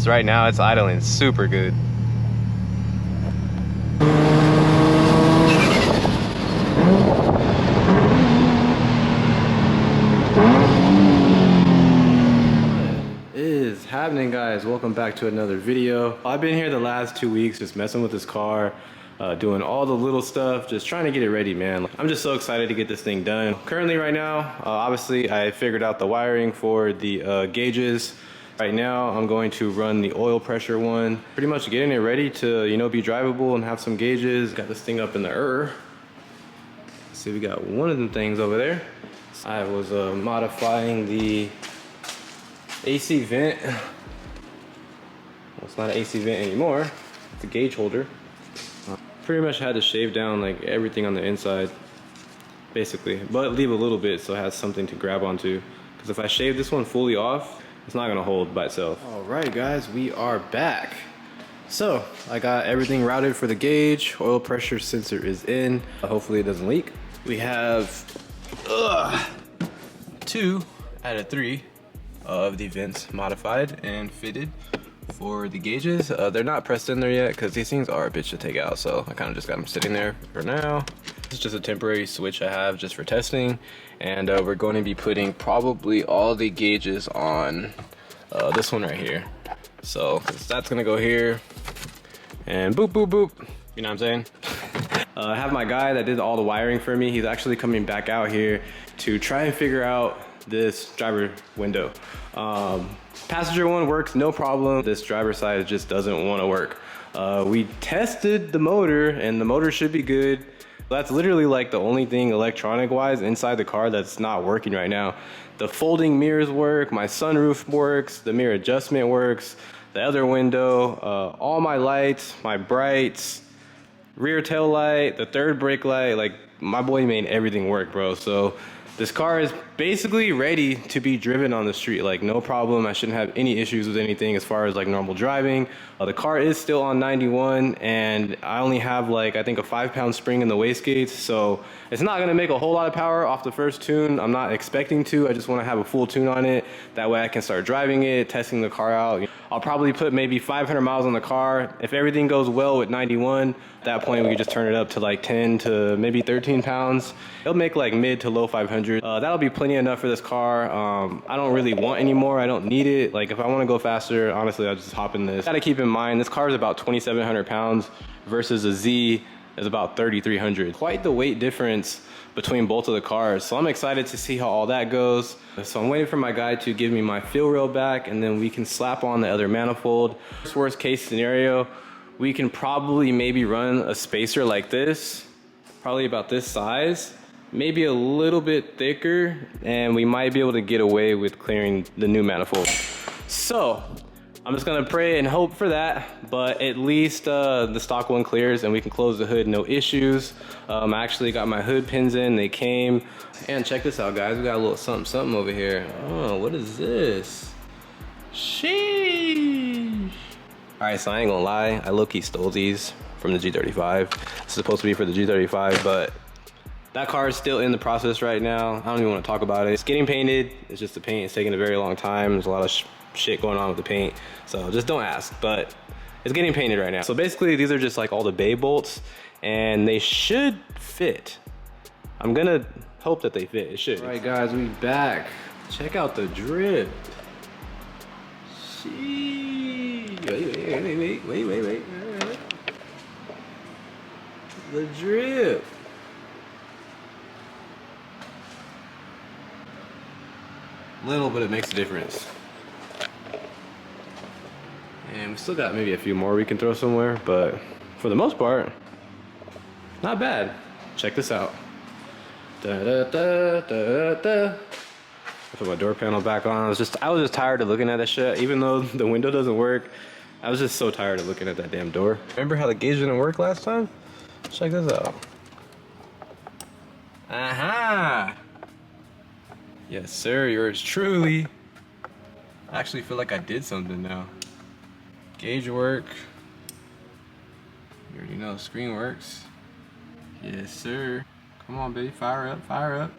right now it's idling super good. What is happening, guys? Welcome back to another video. I've been here the last 2 weeks just messing with this car, doing all the little stuff, just trying to get it ready, man. I'm just so excited to get this thing done. Currently right now, obviously I figured out the wiring for the gauges. Right now I'm going to run the oil pressure one, pretty much getting it ready to, you know, be drivable and have some gauges. Got this thing up in the air. See, we got one of them things over there. I was modifying the AC vent. Well, it's not an AC vent anymore. It's a gauge holder. Pretty much had to shave down like everything on the inside, basically, but leave a little bit so it has something to grab onto. Because if I shave this one fully off, it's not gonna hold by itself. All right, guys, we are back. So I got everything routed for the gauge. Oil pressure sensor is in. Hopefully it doesn't leak. We have 2 out of 3 of the vents modified and fitted for the gauges. They're not pressed in there yet because these things are a bitch to take out, so I kind of just got them sitting there for now. This is just a temporary switch I have just for testing, and we're going to be putting probably all the gauges on this one right here. So that's gonna go here and boop boop boop, you know what I'm saying? I have my guy that did all the wiring for me. He's actually coming back out here to try and figure out this driver window. Passenger one works no problem. This driver side just doesn't want to work. We tested the motor and the motor should be good. That's literally like the only thing electronic wise inside the car that's not working right now. The folding mirrors work, my sunroof works, the mirror adjustment works, the other window, all my lights, my brights, rear tail light, the third brake light, like my boy made everything work, bro. So this car is basically ready to be driven on the street, like no problem. I shouldn't have any issues with anything as far as like normal driving. The car is still on 91 and I only have like, I think a 5-pound spring in the wastegates. So it's not gonna make a whole lot of power off the first tune. I'm not expecting to, I just wanna have a full tune on it. That way I can start driving it, testing the car out. I'll probably put maybe 500 miles on the car. If everything goes well with 91, at that point we could just turn it up to like 10 to maybe 13 pounds. It'll make like mid to low 500. That'll be plenty enough for this car. I don't really want any more. I don't need it. Like if I want to go faster, honestly, I'll just hop in this. Gotta keep in mind, this car is about 2,700 pounds versus a Z is about 3,300. Quite the weight difference between both of the cars. So I'm excited to see how all that goes. So I'm waiting for my guy to give me my fill rail back and then we can slap on the other manifold. Worst case scenario, we can probably maybe run a spacer like this, probably about this size, maybe a little bit thicker, and we might be able to get away with clearing the new manifold. So I'm just gonna pray and hope for that, but at least the stock one clears and we can close the hood, no issues. I actually got my hood pins in, they came. And check this out, guys, we got a little something over here. Oh, what is this? Sheesh. All right, so I ain't gonna lie, I low-key stole these from the G35. It's supposed to be for the G35, but that car is still in the process right now. I don't even want to talk about it. It's getting painted. It's just the paint is taking a very long time. There's a lot of shit going on with the paint. So just don't ask, but it's getting painted right now. So basically these are just like all the bay bolts and they should fit. I'm gonna hope that they fit. It should. All right, guys, we back. Check out the drip. Wait. The drip. Little, but it makes a difference. And we still got maybe a few more we can throw somewhere, but for the most part, not bad. Check this out. Da, da, da, da, da. I put my door panel back on. I was just tired of looking at that shit. Even though the window doesn't work, I was just so tired of looking at that damn door. Remember how the gauge didn't work last time? Check this out. Aha! Yes, sir, yours truly. I actually feel like I did something now. Gauge work. You already know, screen works. Yes, sir. Come on, baby, fire up, fire up.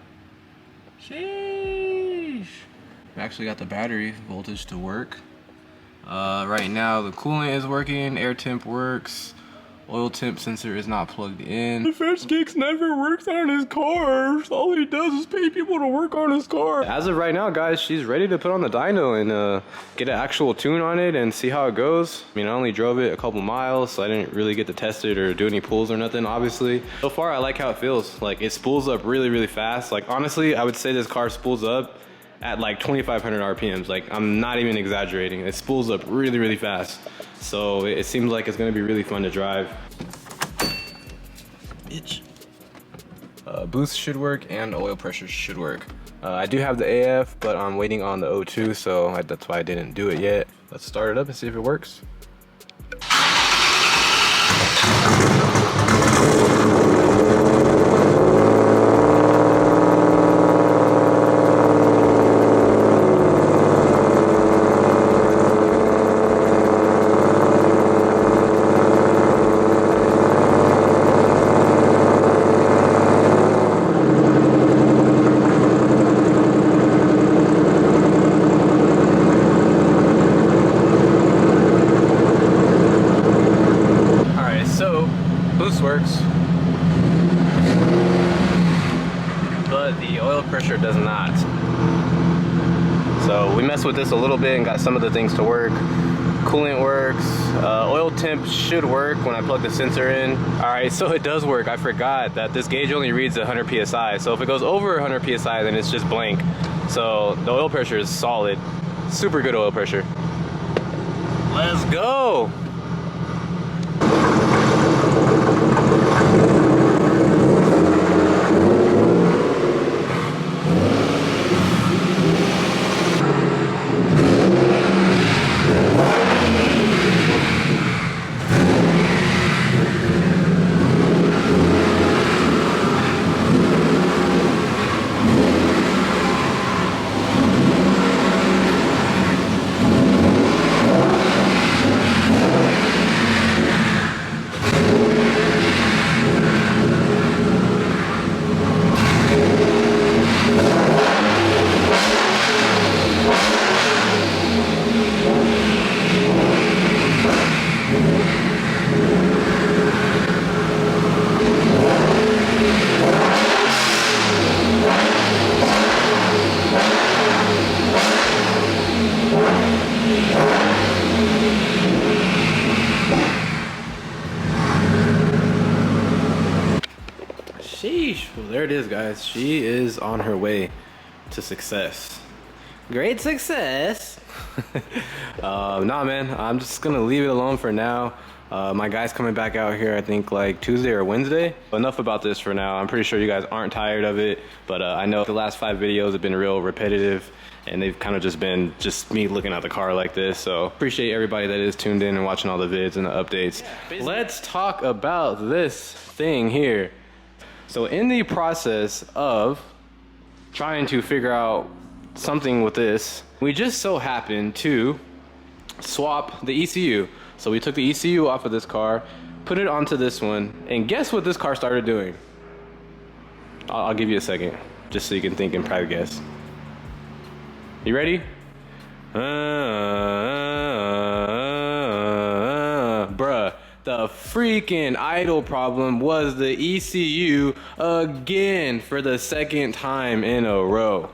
Sheesh. I actually got the battery voltage to work. Right now the coolant is working, air temp works, oil temp sensor is not plugged in. The French Geeks never works on his car. All he does is pay people to work on his car. As of right now, guys, she's ready to put on the dyno and get an actual tune on it and see how it goes. I mean, I only drove it a couple miles, so I didn't really get to test it or do any pulls or nothing, obviously. So far, I like how it feels. Like, it spools up really, really fast. Like, honestly, I would say this car spools up at like 2,500 RPMs. Like, I'm not even exaggerating. It spools up really, really fast. So it seems like it's gonna be really fun to drive. Bitch. Boost should work and oil pressure should work. I do have the AF, but I'm waiting on the O2, so that's why I didn't do it yet. Let's start it up and see if it works. Works, but the oil pressure does not. So we messed with this a little bit and got some of the things to work. Coolant works, oil temp should work when I plug the sensor in. All right, so it does work. I forgot that this gauge only reads 100 PSI. So if it goes over 100 PSI, then it's just blank. So the oil pressure is solid. Super good oil pressure. Let's go. Sheesh. Well, there it is, guys. She is on her way to success. Great success. Nah, man, I'm just gonna leave it alone for now. My guy's coming back out here, I think like Tuesday or Wednesday. Enough about this for now. I'm pretty sure you guys aren't tired of it, but I know the last 5 videos have been real repetitive and they've kind of just been me looking at the car like this. So appreciate everybody that is tuned in and watching all the vids and the updates. Let's talk about this thing here. So in the process of trying to figure out something with this, we just so happened to swap the ECU. So we took the ECU off of this car, put it onto this one, and guess what this car started doing? I'll give you a second, just so you can think and try to guess. You ready? Bruh. The freaking idle problem was the ECU again for the 2nd time in a row.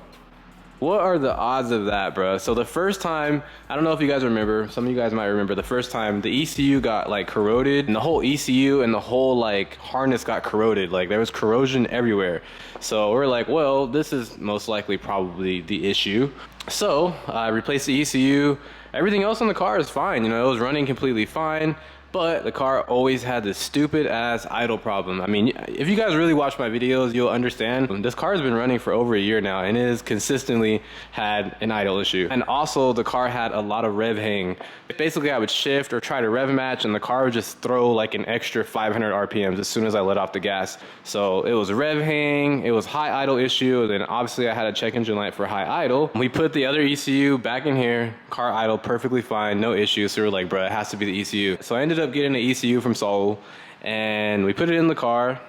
What are the odds of that, bro? So the first time, I don't know if you guys remember, some of you guys might remember, the first time the ECU got like corroded and the whole ECU and the whole like harness got corroded. Like there was corrosion everywhere. So we're like, well, this is most likely probably the issue. So I replaced the ECU. Everything else on the car is fine. You know, it was running completely fine. But the car always had this stupid ass idle problem. I mean, if you guys really watch my videos, you'll understand. This car has been running for over a year now and it has consistently had an idle issue. And also the car had a lot of rev hang. Basically I would shift or try to rev match and the car would just throw like an extra 500 RPMs as soon as I let off the gas. So it was rev hang, it was high idle issue, and then obviously I had a check engine light for high idle. We put the other ECU back in here, car idle perfectly fine, no issue. So we're like, bro, it has to be the ECU. So I ended up getting an ECU from Seoul and we put it in the car.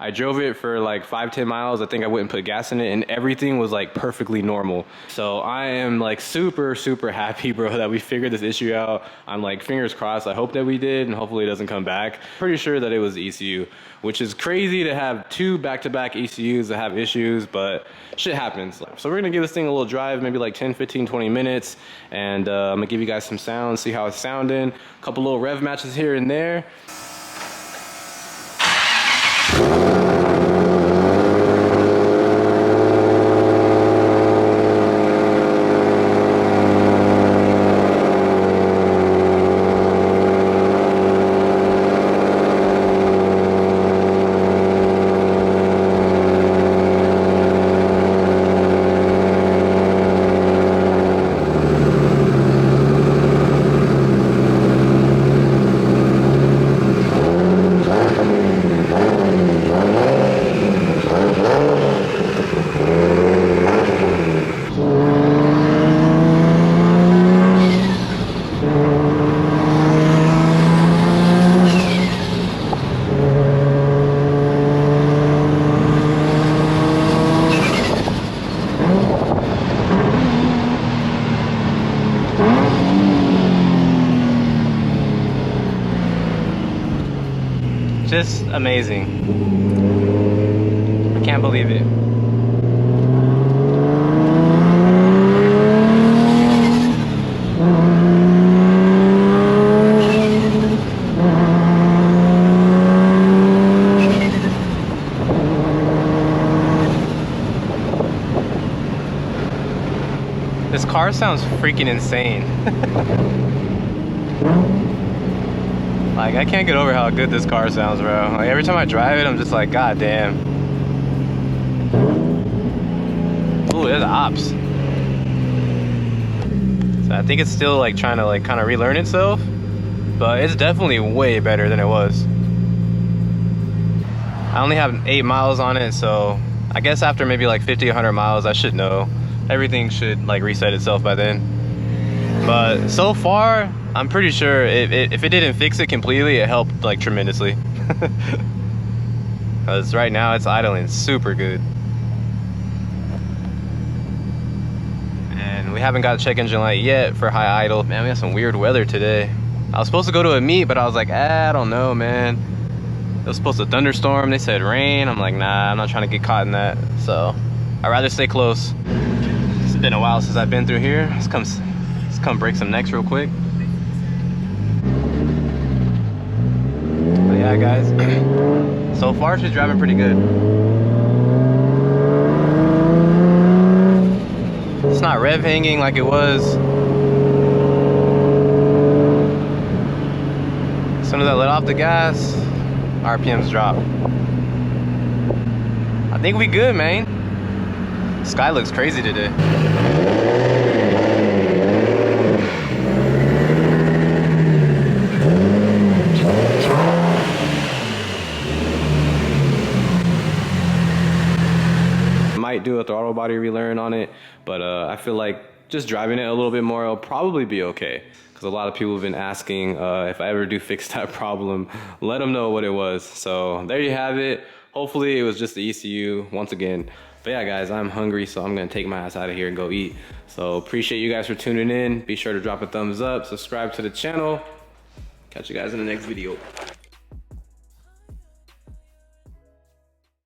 I drove it for like 5-10 miles. I think I wouldn't put gas in it, and everything was like perfectly normal. So I am like super happy, bro, that we figured this issue out. I'm like, fingers crossed. I hope that we did, and hopefully it doesn't come back. Pretty sure that it was the ECU, which is crazy to have 2 back-to-back ECUs that have issues, but shit happens. So we're gonna give this thing a little drive, maybe like 10, 15, 20 minutes, and I'm gonna give you guys some sounds, see how it's sounding. A couple little rev matches here and there. Just amazing. I can't believe it. This car sounds freaking insane. Like, I can't get over how good this car sounds, bro. Like, every time I drive it, I'm just like, god damn. Ooh, there's ops. So I think it's still like trying to like kind of relearn itself, but it's definitely way better than it was. I only have 8 miles on it, so I guess after maybe like 50, 100 miles, I should know. Everything should like reset itself by then. But so far, I'm pretty sure if it didn't fix it completely, it helped like tremendously. Because right now it's idling super good. And we haven't got check engine light yet for high idle. Man, we got some weird weather today. I was supposed to go to a meet, but I was like, I don't know, man. It was supposed to thunderstorm. They said rain. I'm like, nah, I'm not trying to get caught in that. So I'd rather stay close. It's been a while since I've been through here. Let's come break some necks real quick. But yeah, guys, so far she's driving pretty good. It's not rev hanging like it was. As soon as I let off the gas, RPMs drop. I think we good, man. Sky looks crazy today. Might do a throttle body relearn on it, but I feel like just driving it a little bit more, it'll probably be okay. Because a lot of people have been asking if I ever do fix that problem, let them know what it was. So there you have it. Hopefully it was just the ECU once again. But yeah, guys, I'm hungry, so I'm gonna take my ass out of here and go eat. So appreciate you guys for tuning in. Be sure to drop a thumbs up, subscribe to the channel. Catch you guys in the next video.